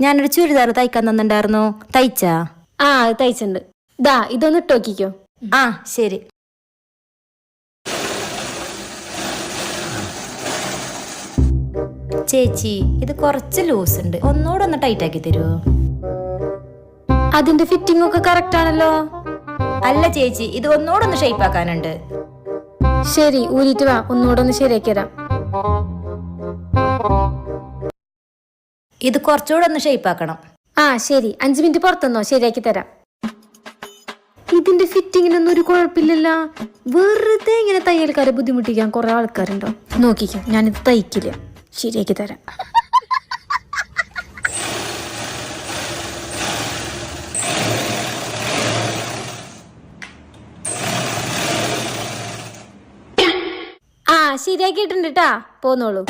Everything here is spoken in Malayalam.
ഞാനൊരു ചുരിദാർ തയ്ക്കാൻ തന്നിട്ടുണ്ടായിരുന്നു, തയ്ച്ചാ? ആ അത് തയ്ച്ചിട്ടുണ്ട്. ദാ ഇതൊന്ന് ഇട്ടോക്കിക്കോ. ആ ശരി. ചേച്ചി ഇത് കുറച്ച് ലൂസ് ഉണ്ട്, ഒന്നുകൂടെ ഒന്ന് ടൈറ്റ് ആക്കി തരുമോ? അതിന്റെ ഫിറ്റിംഗ് ഒക്കെ കറക്റ്റ് ആണല്ലോ. അല്ല ചേച്ചി, ഇത് ഒന്നുകൂടെ ഒന്ന് ഷേപ്പ് ആക്കാനുണ്ട്. ശരി, ഊരിട്ട് വാ, ഒന്നുകൂടെ ഒന്ന് ശരിയാക്കി തരാം. ഇത് കുറച്ചുകൂടെ ഒന്ന് ഷേപ്പ് ആക്കണം. ആ ശരി, 5 മിനിറ്റ് പുറത്തുനിന്നോ, ശരിയാക്കി തരാം. ഇതിന്റെ ഫിറ്റിങ്ങിനൊന്നും ഒരു കുഴപ്പമില്ലല്ലോ. വെറുതെ ഇങ്ങനെ തയ്യൽക്കാരെ ബുദ്ധിമുട്ടിക്കാൻ കുറെ ആൾക്കാരുണ്ടോ? നോക്കിക്കോ, ഞാനിത് തയ്ക്കില്ല, ശരിയാക്കി തരാം. ആ ശരിയാക്കിയിട്ടുണ്ട് കേട്ടാ, പോന്നോളൂ.